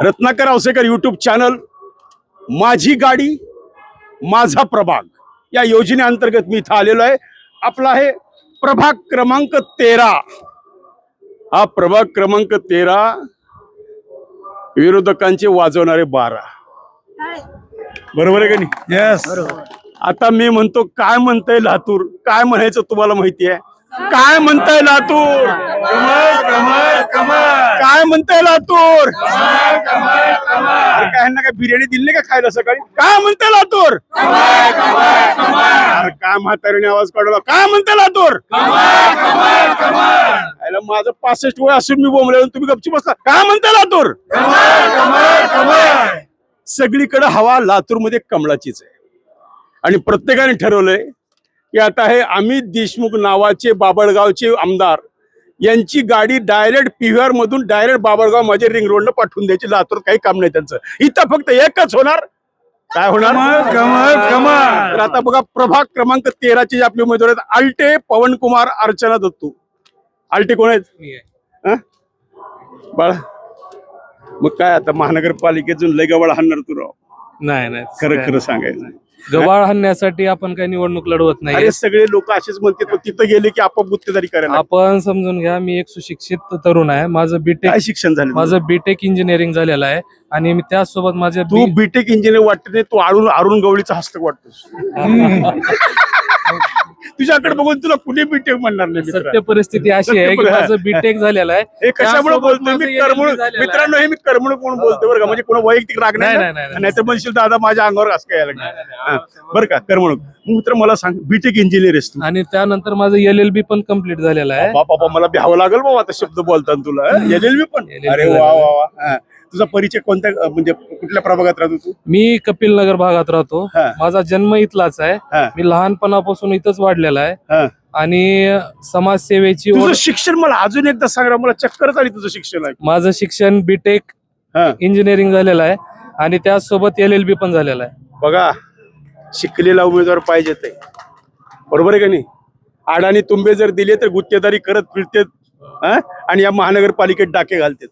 Ratnakar Ausekar YouTube channel माझी गाडी माझा प्रभाग या योजनेअंतर्गत मी इथं आलेलो आहे. आपला आहे प्रभाग क्रमांक 13. हा प्रभाग क्रमांक 13 विरोधकांचे वाजवणारे 12. बरोबर आहे का नाही? यस. आता मी म्हणतो काय म्हणतंय लातूर, काय म्हणायचं तुम्हाला माहिती आहे? काय म्हणताय लातूर? काय म्हणताय लातूर? काय ना काय बिर्याणी दिली नाही का खायला सकाळी? काय म्हणताय लातूर? अरे काय म्हातारीने आवाज काढला, काय म्हणताय लातूर? माझं 65 वय असून मी बोंबले, तुम्ही गपची बसला. काय म्हणताय लातूर? सगळीकडे हवा लातूर मध्ये कमळाचीच आहे आणि प्रत्येकाने ठरवलंय की आता हे अमित देशमुख नावाचे बाबळगावचे आमदार यांची गाडी डायरेक्ट पीव्हीआर मधून डायरेक्ट बाबळगाव माझे रिंग रोडला पाठवून द्यायची. लातूर काही काम नाही त्यांचं. इथं फक्त एकच होणार. काय होणार? कमळ. तर आता बघा प्रभाग क्रमांक 13 चे आपले उमेदवार आहेत आलटे, पवन कुमार, अर्चना दत्तू. आलटे कोण आहेत? बाळा मग काय आता महानगरपालिकेतून लय गबाळ हाणणार तू राव? नाही खरं खरं सांगायचं. गबाळ हाणण्यासाठी आपण काही निवडणूक लढवत नाही. अरे सगळे लोक असेच म्हणते पण तिथं गेले की आपोआप गुत्तेदारी करायला. आपण समजून घ्या, मी एक सुशिक्षित तरुण आहे. माझं बीटेक काय शिक्षण झालं? माझं बीटेक इंजिनिअरिंग झालेलं आहे आणि मी त्याचसोबत माझ्या तू बीटेक इंजिनियर वाटत नाही, तू अरुण गवळीचा हस्तक वाटतोस. तुझ्याकडे बघून तुला कुणी बीटेक म्हणणार नाही. सत्य परिस्थिती अशी आहे की माझं बीटेक झालेलं आहे. हे कशामुळे बोलतोय माझं मी? LLB करमणूक. झालेलं आहे. मित्रांनो हे मी करमणूक म्हणून बोलतोय बरं का, म्हणजे कोणा वैयक्तिक राग नाही, नाही नाही, नाही. नाही तर म्हणशील दादा माझ्या अंगावर असं काय लागलं बरं का. करमणूक. मित्र मला सांग, बीटेक इंजिनियर आहेस तू आणि त्यानंतर माझं LLB पण कम्प्लीट झालेलं आहे. बाबा मला भ्यावं लागेल बाबा आता शब्द बोलताना तुला. LLB पण? LLB अरे वा वा वा. तुझा परिचय कोणत्या म्हणजे कुठल्या प्रभागात राहतो तू? मी कपिल नगर भागात राहतो. हा. माझा जन्म इथलाच आहे. हा. मी लहानपणापासून इथंच वाढलेला आहे हा. आणि समाजसेवेची तुझं शिक्षण मला अजून एकदा सांग, मला चक्करच आली तुझं शिक्षण आहे. माझं शिक्षण बीटेक हा. इंजिनिअरिंग झालेलं आहे आणि त्याचसोबत LLB पण झालेलं आहे. बघा शिकलेला उमेदवार पाहिजे ते, बरोबर आहे का नाही? अडाणी तुंबे जर दिले तर गुत्तेदारी करत फिरतेत आणि या महानगरपालिकेत डाके घालतात.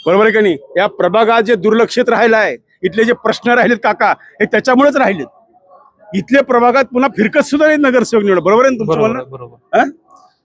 बरोबर आहे का नाही? या प्रभागात जे दुर्लक्षित राहिलं आहे, इथले जे प्रश्न राहिलेत काका, हे त्याच्यामुळेच राहिलेत. इथल्या प्रभागात पुन्हा फिरकत सुद्धा नाही नगरसेवक निवड. बरोबर आहे ना तुमचं म्हणणं? बरोबर.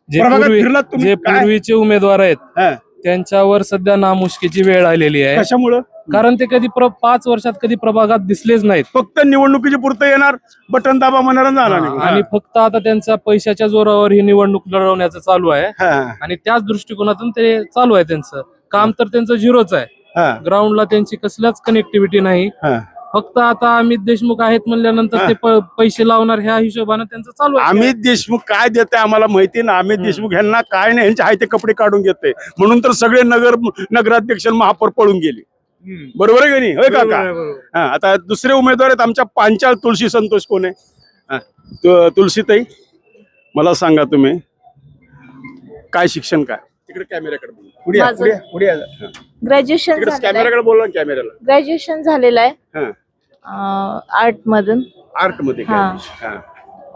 जे प्रभागात फिरलात तुम्ही जे काय? पूर्वीचे उमेदवार आहेत हा. त्यांच्यावर सध्या नामुष्कीची वेळ आलेली आहे. कशामुळं? कारण ते कधी 5 वर्षात कधी प्रभागात दिसलेच नाहीत फक्त निवडणुकीची पुरतं येणार, बटन दाबा म्हणणार आणि जाणार निघून. आणि फक्त आता त्यांचा पैशाच्या जोरावर ही निवडणूक लढवण्याचं चालू आहे हा. आणि त्याच दृष्टिकोनातून ते चालू आहे. त्यांचं काम तर त्यांचं झिरोच आहे. हा. ग्राउंडला त्यांची कसल्याच कनेक्टिव्हिटी नाही. हा. फक्त आता अमित देशमुख आहेत म्हणल्यानंतर ते पैसे लावणार ह्या हिशोबाने त्यांचं चालू आहे. अमित देशमुख काय देते आम्हाला माहिती ना. अमित देशमुख यांना काय नाही, यांचे आहे ते कपडे काढून घेते म्हणून तर सगळे नगराध्यक्ष महापौर पळून गेले. बरोबर आहे का नाही? होय काका? हा. आता दुसरे उमेदवार आहेत आमच्या पांचाळ तुळशी संतोष. कोण आहे? तुळशीताई मला सांगा तुम्ही काय शिक्षण काय? तिकडे कॅमेऱ्याकडे बोला. पुढे या, पुढे या, पुढे या. ग्रॅज्युएशन तिकडे कॅमेऱ्याकडे बोला ना, कॅमेऱ्याला. ग्रॅज्युएशन झालेलं आहे आर्ट मधून. आर्ट मध्ये हा. हा.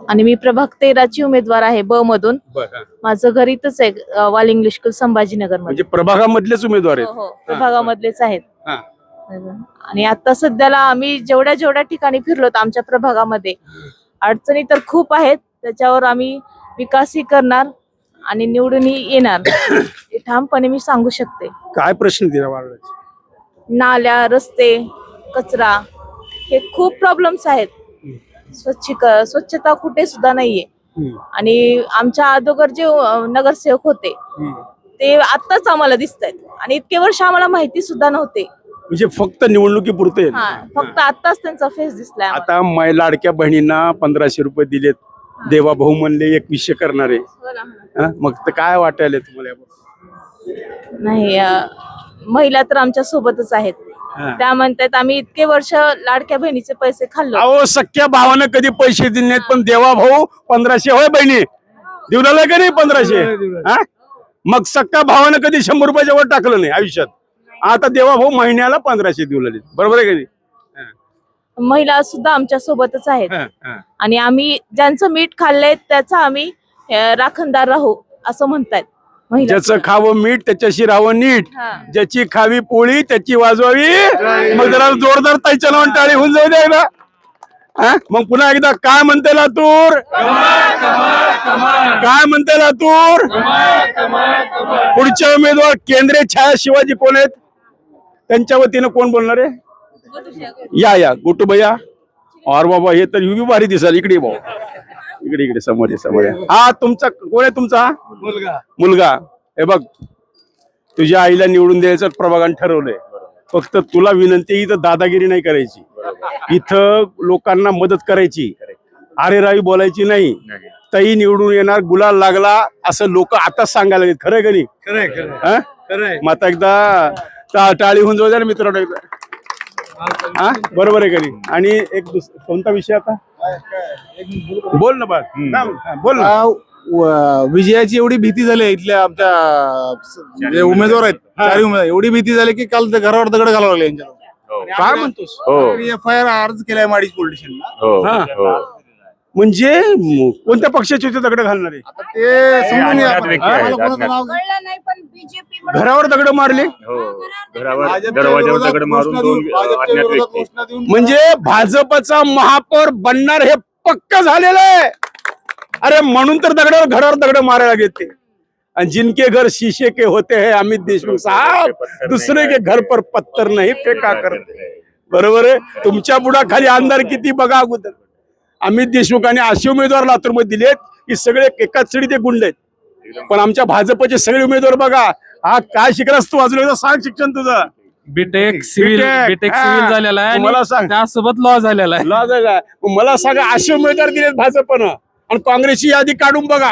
आणि मी प्रभाग 13 ची उमेदवार आहे ब मधून. बरं. माझं घर इथंच आहे वाल इंग्लिश स्कूल संभाजीनगर मध्ये. म्हणजे प्रभागामधलेच उमेदवार आहेत. हो, प्रभागामधलेच आहेत. हा. आणि आता सध्याला आम्ही जेवढ्या ठिकाणी फिरलो आमच्या प्रभागामध्ये अडचणी तर खूप आहेत. त्याच्यावर आम्ही विकासही करणार आणि निवडूनही येणार हे ठामपणे मी सांगू शकते. काय प्रश्न दिला वाढवायचे? नाल्या, रस्ते, कचरा हे खूप प्रॉब्लेम्स आहेत. स्वच्छता कुठे सुद्धा नाहीये. आणि आमच्या अगोदर जे नगरसेवक होते ते आत्ताच आम्हाला दिसत आहेत आणि इतके वर्ष आम्हाला माहिती सुद्धा नव्हते. म्हणजे फक्त निवडणुकीपुरते. फक्त आत्ताच त्यांचा फेस दिसलाय. आता लाडक्या बहिणींना 1500 रुपये दिलेत. देवा भाऊ म्हणले 2100 करणारे. मग तर काय वाटायला तुम्हाला? नाही, महिला तर आमच्या सोबतच आहेत. त्या म्हणतात आम्ही इतके वर्ष लाडक्या बहिणीचे पैसे खाल्लो. अहो सख्या भावानं कधी पैसे दिले नाहीत पण देवा भाऊ 1500 होय बहिणी देऊ लागला का नाही? 1500. मग सख्या भावानं कधी 100 रुपयाच्या वर टाकलं नाही आयुष्यात. आता देवा भाऊ महिन्याला 1500 देऊ लागले. बरोबर आहे का नाही? महिला सुद्धा आमच्या सोबतच आहेत आणि आम्ही ज्यांचं मीठ खाल्लंय त्याचा आम्ही राखणदार राहू असं म्हणतायत. महिला ज्याचं खावं मीठ त्याच्याशी राहावं नीट, हा. ज्याची खावी पोळी त्याची वाजवावी. मग जरा जोरदार ताईच्या नावाने टाळी होऊन जाऊ द्या ना. मग पुन्हा एकदा काय म्हणते लातूर, काय म्हणते लातूर. पुढचे उमेदवार केंद्रीय छाया शिवाजी कोण आहेत, त्यांच्या वतीनं कोण बोलणार आहे? या गुट्टू भैया. और बाबा हे तर युवी भारी दिसाल. इकडे भाऊ, इकडे समोर आहे, समोर आहे. हा तुमचा कोण आहे? तुमचा मुलगा. हे बघ, तुझ्या आईला निवडून द्यायचं प्रभागाने ठरवलंय. फक्त तुला विनंती, इथं दादागिरी नाही करायची, इथं लोकांना मदत करायची, अरे रावी बोलायची नाही. ताई निवडून येणार, गुलाल लागला असं लोक आता सांगायला लागले. खरंय का नाही? मग आता एकदा टाळी होऊन जाऊ द्या ना मित्रांनो एकदा. हा बरोबर आहे का नाही? आणि एक कोणता विषय आता बोल ना, बोल ना. विजयाची एवढी भीती झाली इथल्या आमच्या जे उमेदवार आहेत, चारही उमेदवार, एवढी भीती झाली की काल घरावर दगड घालावं लागले यांच्या. काय म्हणतोस? FIR अर्ज केलाय माडीज पोलीस स्टेशनला. म्हणजे कोणत्या पक्षाचे होते दगड घालणारे? आता ते समजून घ्या. आम्हाला कोणाचं नाव कळलं नाही, पण बीजेपी घरावर दगड मारले म्हणजे भाजपचा महापौर बनणार हे पक्क झालेलं आहे. अरे म्हणून तर घरावर दगड मारायला घेते. आणि जिनके घर शीशे के होते हैं अमित देशमुख साहब, दुसरे के घर पर पत्थर नाही फेका करते. बरोबर आहे. तुमच्या बुडाखाली आमदार किती बघा अगोदर. अमित देशमुखांनी असे उमेदवार लातूरमध्ये दिलेत की सगळे एकाच चढी ते गुंड आहेत. पण आमच्या भाजपचे सगळे उमेदवार बघा. हा काय शिकलास तू अजून? सांग शिक्षण तुझं. बीटेक सिव्हिल झालेला आहे, मला सांग. त्यासोबत लॉ झालेला आहे. लॉ झाला. मला सांगा, असे उमेदवार दिलेत भाजपनं आणि काँग्रेसची यादी काढून बघा.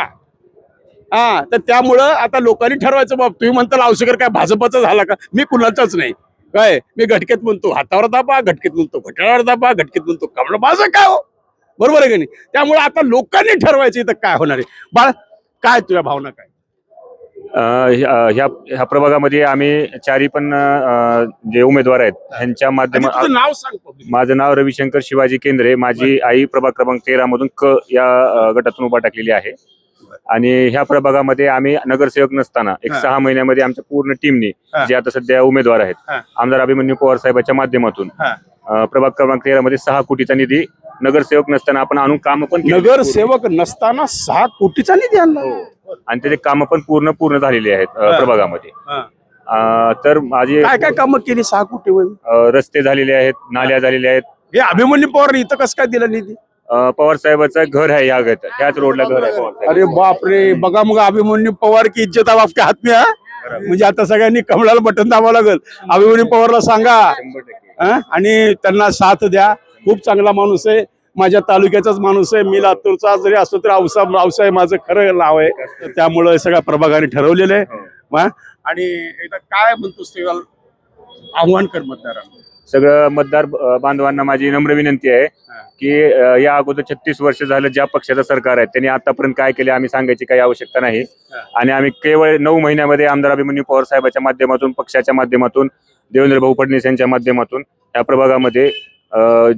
तर त्यामुळं आता लोकांनी ठरवायचं. बाब तुम्ही म्हणता लावशेकर काय भाजपचा झाला का? मी कुणाचाच नाही. काय मी घटकेत म्हणतो हातावर दाबा, घटकेत म्हणतो घोटाळ्यावर दाबा, घटकेत म्हणतो कमळ. माझं काय हो? बरोबर आहे का नाही? त्यामुळे आता लोकांनी ठरवायचं इथं काय होणार आहे. बाळ काय तुझ्या भावना काय? ह्या प्रभागामध्ये आम्ही चारी पण जे उमेदवार आहेत ह्यांच्या माध्यमातून. नाव सांग. माझं नाव रविशंकर शिवाजी केंद्रे. माझी आई प्रभाग क्रमांक 13 मधून क या गटातून उभा टाकलेली आहे. आणि ह्या प्रभागामध्ये आम्ही नगरसेवक नसताना 6 महिन्यामध्ये आमच्या पूर्ण टीमने जे आता सध्या उमेदवार आहेत आमदार अभिमन्यू पवार साहेबांच्या माध्यमातून प्रभाग क्रमांक 13 मध्ये 6 कोटीचा निधी नगरसेवक नसताना आपण आणून काम पण नगरसेवक नसताना 6 कोटीचा निधी आणला. आणि त्याचे काम पण पूर्ण झालेली आहेत प्रभागामध्ये. तर माझे काय काय कामं केली 6 कोटीमध्ये? रस्ते झालेले आहेत, नाल्या झालेल्या आहेत. हे अभिमन्यू पवार इथं कसं काय दिला निधी? पवार साहेबाचं घर आहे ह्याच रोडला घर आहे. अरे बापरे. बघा मग अभिमन्यू पवार की इज्जत अब आपल्या हात में. म्हणजे आता सगळ्यांनी कमळाला बटन दाबावं लागल. अभिमन्यू पवारला सांगा आणि त्यांना साथ द्या. खूप चांगला माणूस आहे, माझ्या तालुक्याचाच माणूस आहे. मी लातूरचा जरी असलो तरी औसा माझं खरं नाव आहे. त्यामुळं सगळ्या प्रभागाने ठरवलेलं आहे. आणि एकदा काय म्हणतोस ते आव्हान कर मतदारांना. सगळं मतदार बांधवांना माझी नम्र विनंती आहे की या अगोदर 36 वर्ष झालं ज्या पक्षाचं सरकार आहे त्यांनी आतापर्यंत काय केले आम्ही सांगायची काही आवश्यकता नाही. आणि आम्ही केवळ 9 महिन्यामध्ये आमदार अभिमन्यू पवार साहेबांच्या माध्यमातून, पक्षाच्या माध्यमातून, देवेंद्र भाऊ फडणवीस यांच्या माध्यमातून या प्रभागामध्ये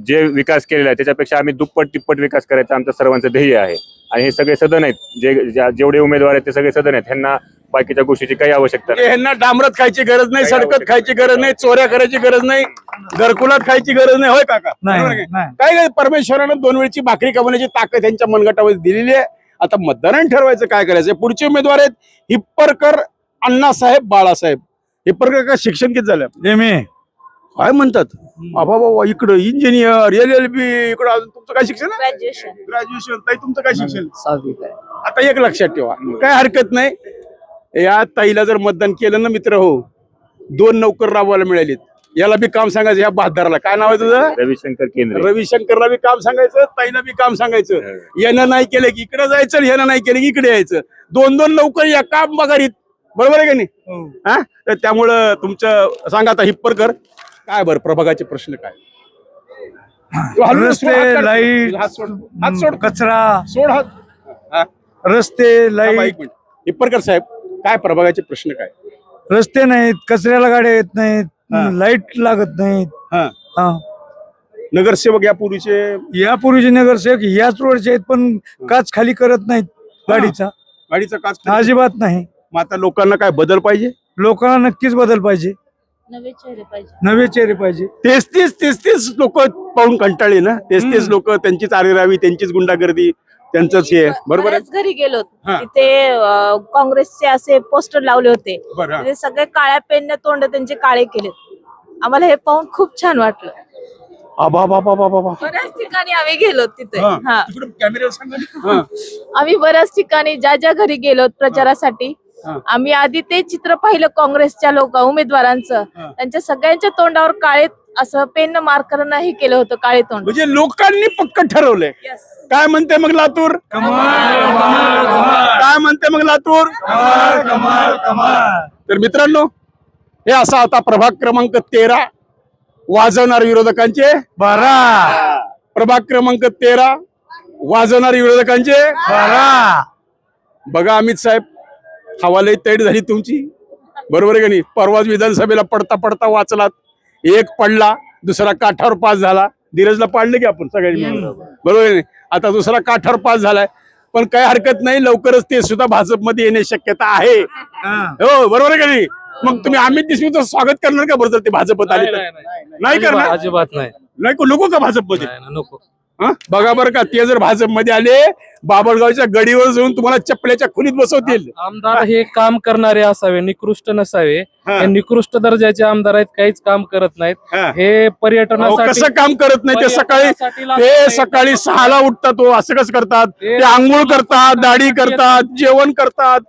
जे विकास केलेला आहे त्याच्यापेक्षा आम्ही दुप्पट तिप्पट विकास करायचं आमचं सर्वांचं ध्येय आहे. आणि हे सगळे सदन आहेत, जेवढे उमेदवार आहेत ते सगळे सदन आहेत. ह्यांना बाकीच्या गोष्टीची काही आवश्यकता नाही. ह्यांना डांबरात खायची गरज नाही, सडकत खायची गरज नाही, चोऱ्या करायची गरज नाही, घरकुलात खायची गरज नाही. होय काका? काय परमेश्वरानं 2 वेळची भाकरी कमवण्याची ताकद त्यांच्या मनगटामध्ये दिलेली आहे. आता मतदारांनी ठरवायचं काय करायचं. पुढचे उमेदवार आहेत हिप्परकर अण्णासाहेब बाळासाहेब. हिप्परकर का शिक्षण किती झालं? MA. काय म्हणतात? बाबा इकडं इंजिनियर, LLB, इकडं अजून तुमचं काय शिक्षण? ग्रॅज्युएशन. ताई तुमचं काय शिक्षण? 6वी. आता एक लक्षात ठेवा, काय हरकत नाही. या ताईला जर मतदान केलं ना मित्र हो, 2 नोकर राबवायला मिळालीत. याला बी काम सांगायचं. या बहादराला काय नाव आहे तुझं? रविशंकर केंद्रे. रविशंकरला बी काम सांगायचं, ताईला बी काम सांगायचं. यानं नाही केलं की इकडे जायचं, यानं नाही केलं की इकडे यायचं. 2 नोकर या काम बघारीत. बरोबर आहे का नाही? तर त्यामुळं तुमचं सांगा आता हिप्परकर काय बरं प्रभागाचे प्रश्न काय? रस्ते, लाईट, हात सोड, कचरा, सोड हात. रस्ते, लाईट. हिप्परकर साहेब काय प्रभागाचे प्रश्न काय? रस्ते नाहीत, कचऱ्याला गाड्या येत नाहीत, लाईट लागत नाहीत. नगरसेवक यापूर्वीचे यापूर्वीचे नगरसेवक याच रोडचे आहेत पण काच खाली करत नाहीत गाडीचा काच अजिबात नाही. मग आता लोकांना काय बदल पाहिजे? लोकांना नक्कीच बदल पाहिजे, नवे चेहरे पाहिजे. नवे चेहरे पाहिजे. तेच लोक पाहून कंटाळले ना. तेच लोक, त्यांचीच आरेरावी, त्यांचीच गुंडागर्दी, त्यांचंच हे. बरोबर आहे. बऱ्याच घरी गेलो हा. तिथे काँग्रेसचे असे पोस्टर लावले होते. बरं. ते सगळे काळ्या पेनने तोंड त्यांचे काळे केलेत. आम्हाला हे पाहून खूप छान वाटलं. बाबा बऱ्याच ठिकाणी आम्ही गेलो तिथे. हा. कॅमेरा सांगा. आम्ही बऱ्याच ठिकाणी ज्या ज्या घरी गेलो प्रचारासाठी, हा. आम्ही आधी ते चित्र पाहिलं काँग्रेसच्या उमेदवारांचं. हा. त्यांच्या सगळ्यांच्या तोंडावर काळे असं पेन मार्कर नाही केलं होतं, काळे तोंड. म्हणजे लोकांनी पक्क ठरवलंय. काय म्हणते मग लातूर? काय म्हणते मग लातूर? तर मित्रांनो, हे असा आता प्रभाग क्रमांक 13 वाजवणार विरोधकांचे 12. प्रभाग क्रमांक 13 वाजवणार विरोधकांचे 12. बघा अमित साहेब, हवाले तैड झाली तुमची. बरोबर आहे का नाही? परवाच विधानसभेला पडता पडता वाचलात. एक पडला, दुसरा काठावर पास झाला. धीरजला पाडले की आपण सगळ्यांनी मिळून. बरोबर आहे. आता दुसरा काठावर पास झालाय. पण काही हरकत नाही, लवकरच ते सुद्धा भाजपमध्ये येण्याची शक्यता आहे. हो, बरोबर आहे का नाही? मग तुम्ही अमित देशमुखचं स्वागत करणार का बरं जर ते भाजपत आले तर? नाही करणार? अजिबात नाही. नाही, नको का भाजपमध्ये? नको. हा? बघा बरं का, ते जर भाजपमध्ये आले, बाबळगावच्या गडीवर जाऊन तुम्हाला चपल्याच्या खुलीत बसवतील. आमदार हे काम करणारे असावे, निकृष्ट नसावे. हा. हे निकृष्ट दर्जाचे आमदार आहेत, काहीच काम करत नाहीत. हा. हे अहो, पर्यटनासाठी कसं काम करत नाही? ते सकाळी 6ला उठतात. तो असं कसं करतात? ते आंघोळ करतात, दाढी करतात, जेवण करतात.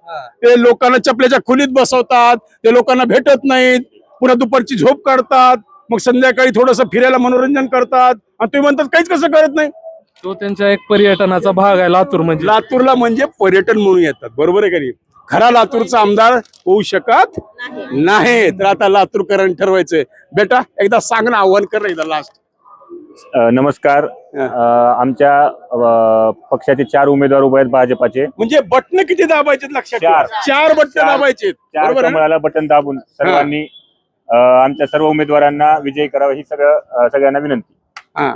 ते लोकांना चपल्याच्या खोलीत बसवतात. ते लोकांना भेटत नाहीत. पुन्हा दुपारची झोप काढतात. मग संध्याकाळी थोडस फिरायला मनोरंजन करतात. आणि तुम्ही म्हणतात काहीच कसं करत नाही? तो त्यांच्या एक पर्यटनाचा भाग आहे लातूर म्हणजे. लातूरला म्हणजे पर्यटन म्हणून येतात. बरोबर आहे का नाही? खरा लातूरचा आमदार होऊ शकत नाही. तर आता लातूरकरांनी ठरवायचंय. बेटा एकदा सांग ना, आव्हान कर ना एकदा लास्ट. नमस्कार. आमच्या पक्षाचे 4 उमेदवार उभे आहेत भाजपाचे. म्हणजे बटन किती दाबायचे लक्षात ठेवा. 4 बटन दाबायचे. 4 कमळाला बटन दाबून सर्वांनी आमच्या सर्व उमेदवारांना विजयी करावं ही सगळ्यांना विनंती. हा,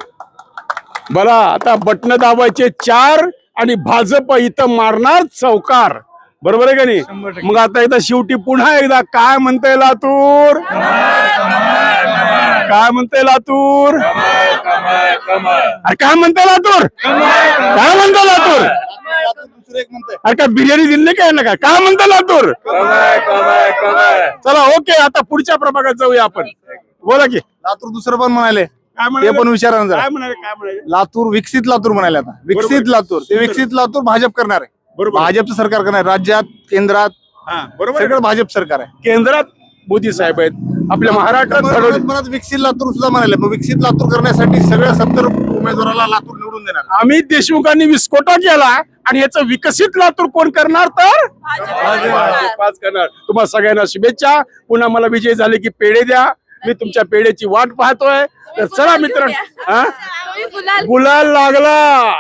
बघा आता बटन दाबायचे 4 आणि भाजप इथं मारणार चौकार. बरोबर आहे का नाही? मग आता एकदा शेवटी पुन्हा एकदा काय म्हणताय लातूर? काय म्हणताय लातूर? अरे काय म्हणताय लातूर? काय म्हणताय लातूर? अरे काय बिर्याणी दिली नाही काय ना? काय म्हणताय लातूर? चला ओके, आता पुढच्या प्रभागात जाऊया आपण. बोला की. लातूर दुसरं पण म्हणाले, काय ते म्हणाले? पण विचारा ना जरा. काय म्हणाले? लातूर विकसित लातूर म्हणाले. आता विकसित लातूर, ते विकसित लातूर भाजप करणार आहे. बरोबर. भाजपचं सरकार करणार आहे. राज्यात, केंद्रात हा, बरोबर आहे. सगळं भाजप सरकार आहे. केंद्रात मोदी साहेब आहेत. आपल्या महाराष्ट्रात घडवले. परत विकसित लातूर सुद्धा म्हणाले. मग विकसित लातूर करण्यासाठी सगळ्या 70 उमेदवाराला लातूर निवडून देणार. अमित देशमुखांनी विस्फोटा केला आणि याचं विकसित लातूर कोण करणार? तर भाजपच करणार. तुम्हाला सगळ्यांना शुभेच्छा. पुन्हा मला विजय झाले की पेढे द्या. मी तुमच्या पेढ्याची वाट पाहतोय. तर चला मित्रांनो, हा, गुलाल लागला.